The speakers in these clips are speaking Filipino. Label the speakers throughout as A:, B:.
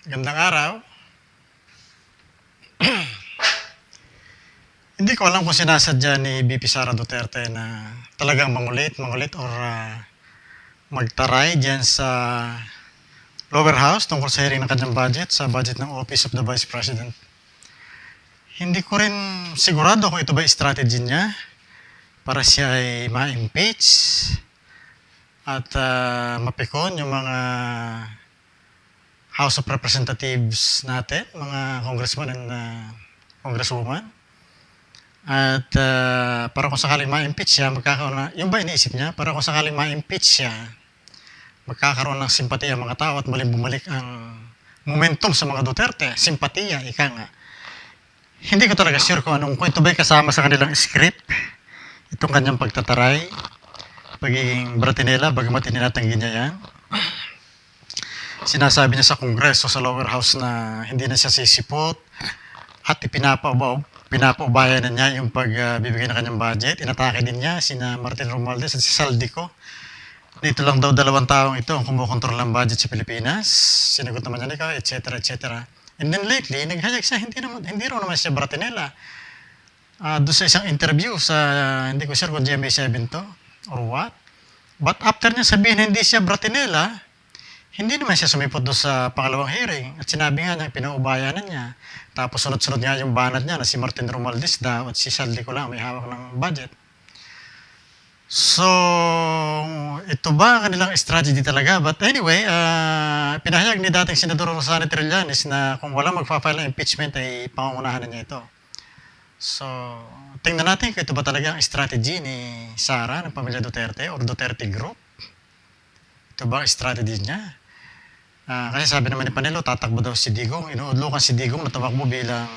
A: Gandang araw. Hindi ko alam kung sinasadya ni VP Sara Duterte na talagang mangulit or magtaray dyan sa lower house tungkol sa hearing ng kanyang budget, sa budget ng Office of the Vice President. Hindi ko rin sigurado kung ito ba strategy niya para siya ay ma-impeach at mapikon yung mga House of Representatives natin, mga congressman and congresswoman. At para kung sakaling ma-impeach siya, yung ba iniisip niya, para kung sakaling ma-impeach siya, magkakaroon ng simpatiya ang mga tao at muling bumalik ang momentum sa mga Duterte. Simpatiya, ika nga. Hindi ko talaga sure kung ito ba'y kasama sa kanilang script, itong kanyang pagtataray, pagiging bratinela, bagamat ininatanggi niya yan. Sinasabi niya sa Kongreso, sa lower house na hindi na siya sisipot at pinapaubayan na niya yung pagbibigay ng kanyang budget. Inatake din niya sina Martin Romualdez at si Saldico. Dito lang daw 2 taong ito ang kumukontrol ng budget sa Pilipinas. Sinagot naman niya ikaw, etc. etc. And then lately, naghayag siya, hindi raw naman siya bratinela. Doon sa isang interview sa, hindi ko sure kung GMA7 to or what. But after niya sabihin hindi siya bratinela, hindi naman siya sumipot doon sa pangalawang hearing. At sinabi nga niya, pinaubayanan niya. Tapos sunod-sunod nga yung banat niya na si Martin Romualdez daw at si Saldico lang may hawak ng budget. So, ito ba ang kanilang strategy talaga? But anyway, pinahayag ni dating Senador Rosana Trillanes na kung walang magpa-file ng impeachment ay pangungunahan na niya ito. So, tingnan natin kung ito ba talaga ang strategy ni Sara ng pamilya Duterte or Duterte Group. Ito ba ang strategy niya? Kasi sabi naman ni Panelo, tatakbo daw si Digong. Inuudlukan si Digong na tumakbo bilang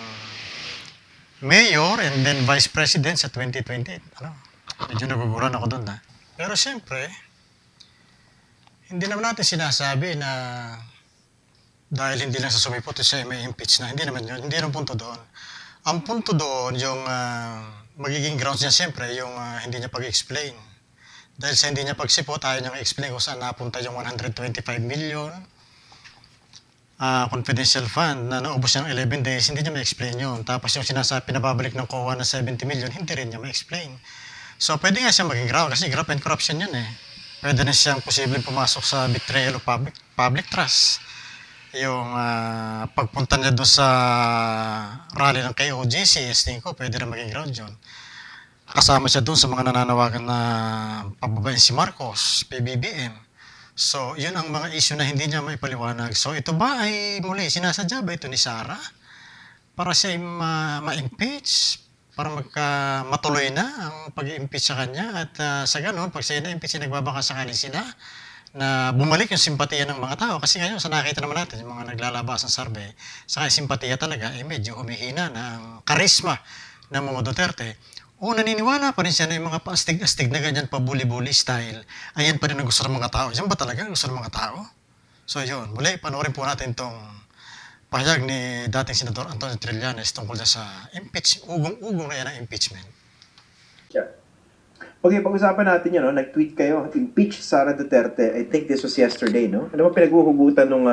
A: mayor and then vice president sa 2028. Medyo nagugulan ako doon. Pero siyempre, hindi naman natin sinasabi na dahil hindi lang sa sumipot siya may impeach na. Hindi naman yun. Hindi ang punto doon. Ang punto doon, yung magiging grounds niya siyempre, yung hindi niya pag-explain. Dahil sa hindi niya pagsipot, ayaw niya i-explain kung saan napunta yung 125 million confidential fund na naubos niya ng 11 days, hindi niya ma-explain yun. Tapos yung sinasabi pinababalik ng COA na 70 million, hindi rin niya ma-explain. So, pwede nga siyang maging ground kasi graft and corruption yun eh. Pwede na siyang posibleng pumasok sa betrayal of public trust. Yung pagpunta niya doon sa rally ng KOJC, tingin ko, pwede na maging ground yun. Kasama siya doon sa mga nananawagan na pababain si Marcos, PBBM. So, yun ang mga issue na hindi niya maipaliwanag. So, ito ba ay muli, sinasadya ba ito ni Sara? Para siya ay ma-impeach? Para matuloy na ang pag-impeach sa kanya? At sa ganun, pag siya na-impeach, nagbabaka sakali sila na bumalik yung simpatiya ng mga tao. Kasi ngayon, sa nakita naman natin, yung mga naglalabas ng survey, saka yung simpatiya talaga, medyo humihina na ang karisma ng mga Duterte. Naniniwala pa rin siya na yung mga paastig-astig na ganyan pabuli-buli style, ayan pa rin ang gusto ng mga tao. Yan ba talaga ang gusto ng mga tao? So yun, muli, panoorin po natin itong pahayag ni dating Senador Antonio Trillanes tungkol sa ugong-ugong na yan ang impeachment.
B: Yeah. Okay, pag-usapan natin yun, no? Nag-tweet kayo, impeach Sara Duterte. I think this was yesterday, no? Ano ba pinaghuhugutan ng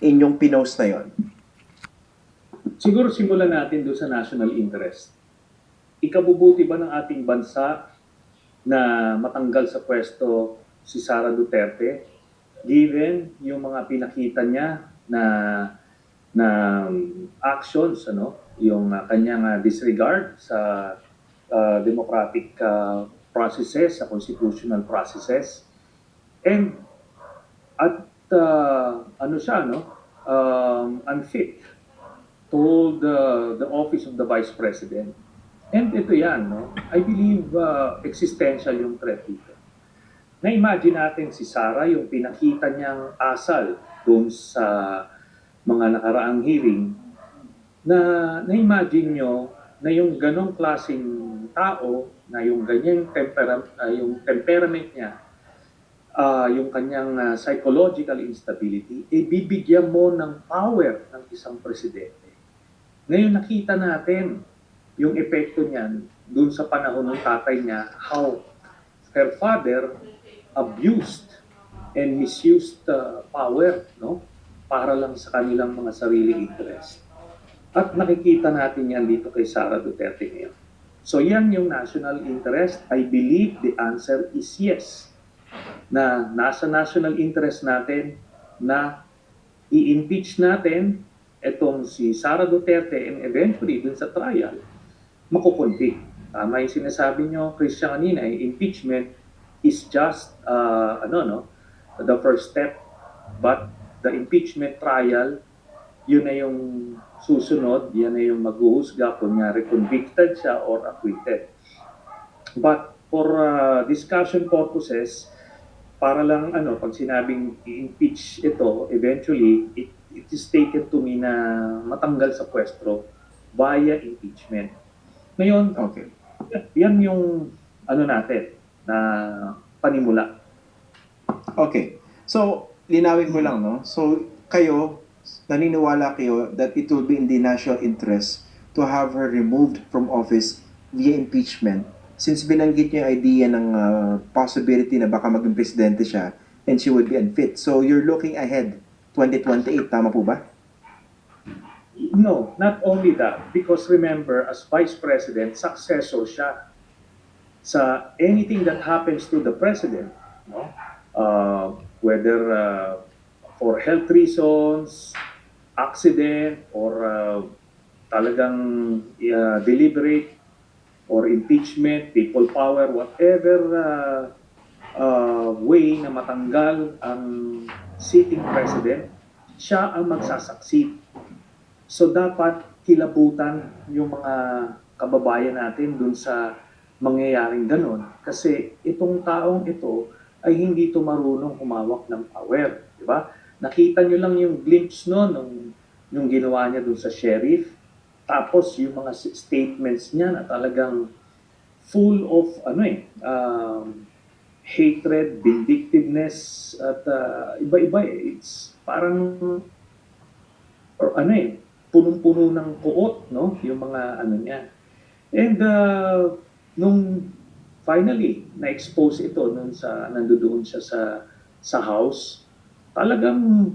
B: inyong pinost na yon?
C: Siguro simulan natin doon sa national interest. Ikabubuti ba ng ating bansa na matanggal sa pwesto si Sara Duterte given yung mga pinakita niya na actions, yung kanyang disregard sa democratic processes, sa constitutional processes, and at unfit to hold the office of the Vice President. And ito yan, I believe existential yung threat dito. Na-imagine natin si Sara, yung pinakita niyang asal doon sa mga nakaraang hearing, na-imagine nyo na yung ganong klaseng tao, na yung ganyang yung temperament niya, yung kanyang psychological instability, bibigyan mo ng power ng isang presidente. Ngayon nakita natin yung epekto niyan doon sa panahon ng tatay niya, how her father abused and misused power, para lang sa kanilang mga sariling interest. At nakikita natin yan dito kay Sara Duterte ngayon. So yan yung national interest. I believe the answer is yes. Na nasa national interest natin na i-impeach natin itong si Sara Duterte and eventually dun sa trial, makukunti. Tama yung sinasabi nyo, Christian, kanina, impeachment is just, the first step. But the impeachment trial, yun na yung susunod, yan na yung maghuhusga, kunyari convicted siya or acquitted. But for discussion purposes, para lang pag sinabing i-impeach ito, eventually, it is taken to mean na matanggal sa pwesto via impeachment. Ngayon,
B: Okay.
C: yan yung natin na panimula.
B: Okay. So, linawin ko lang, no? So, kayo, naniniwala kayo that it will be in the national interest to have her removed from office via impeachment since binanggit niyo yung idea ng possibility na baka maging presidente siya and she would be unfit. So, you're looking ahead 2028, tama po ba?
C: No, not only that. Because remember, as Vice President, successor siya sa anything that happens to the President. No? Whether for health reasons, accident, or talagang deliberate, or impeachment, people power, whatever way na matanggal ang sitting President, siya ang magsasucceed. So dapat kilabutan yung mga kababayan natin dun sa mangyayaring ganon. Kasi itong taong ito ay hindi ito marunong humawak ng power. Di ba? Nakita nyo lang yung glimpse nung ginawa niya dun sa sheriff. Tapos yung mga statements niya na talagang full of hatred, vindictiveness, at iba-iba It's parang punong-puno ng kuot, no? Yung mga niya. And nung finally na-expose ito nandoon siya sa house, talagang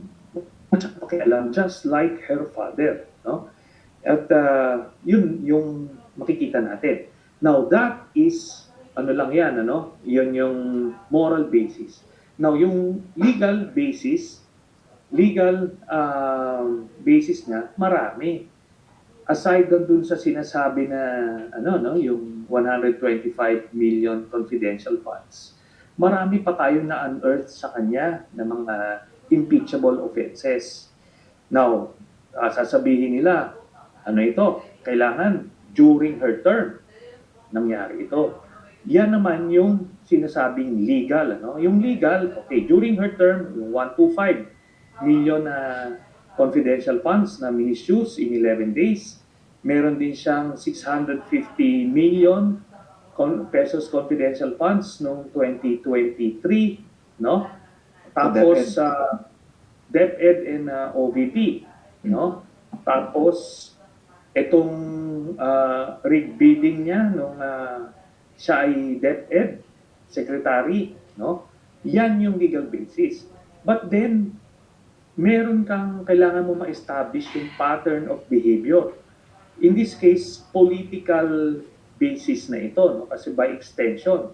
C: pakialam, just like her father, no? At yun yung makikita natin. Now that is lang yan, Yun yung moral basis. Now yung legal basis niya, marami. Aside dun sa sinasabi na yung 125 million confidential funds, marami pa tayong na-unearth sa kanya na mga impeachable offenses. Now, sasabihin nila, ito? Kailangan during her term nangyari ito. Yan naman yung sinasabing legal. Yung legal, okay, during her term, yung 125 million na confidential funds na misuse in 11 days. Meron din siyang 650 million pesos confidential funds noong 2023, no? Tapos DepEd and OVP, no? Tapos itong rig bidding niya nung siya ay DepEd secretary, no? Yan yung legal basis. But then meron kang kailangan mo ma-establish yung pattern of behavior. In this case, political basis na ito, no? Kasi by extension,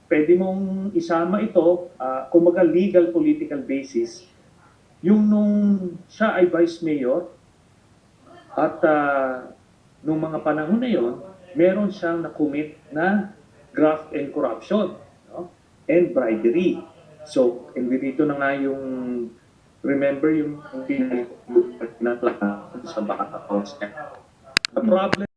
C: pwede mong isama ito, kumbaga legal political basis, yung nung siya ay vice mayor, at nung mga panahon na yon, meron siyang na-commit na graft and corruption, no? And bribery. So, dito na nga yung remember yung pinag sa bank accounts niya. The problem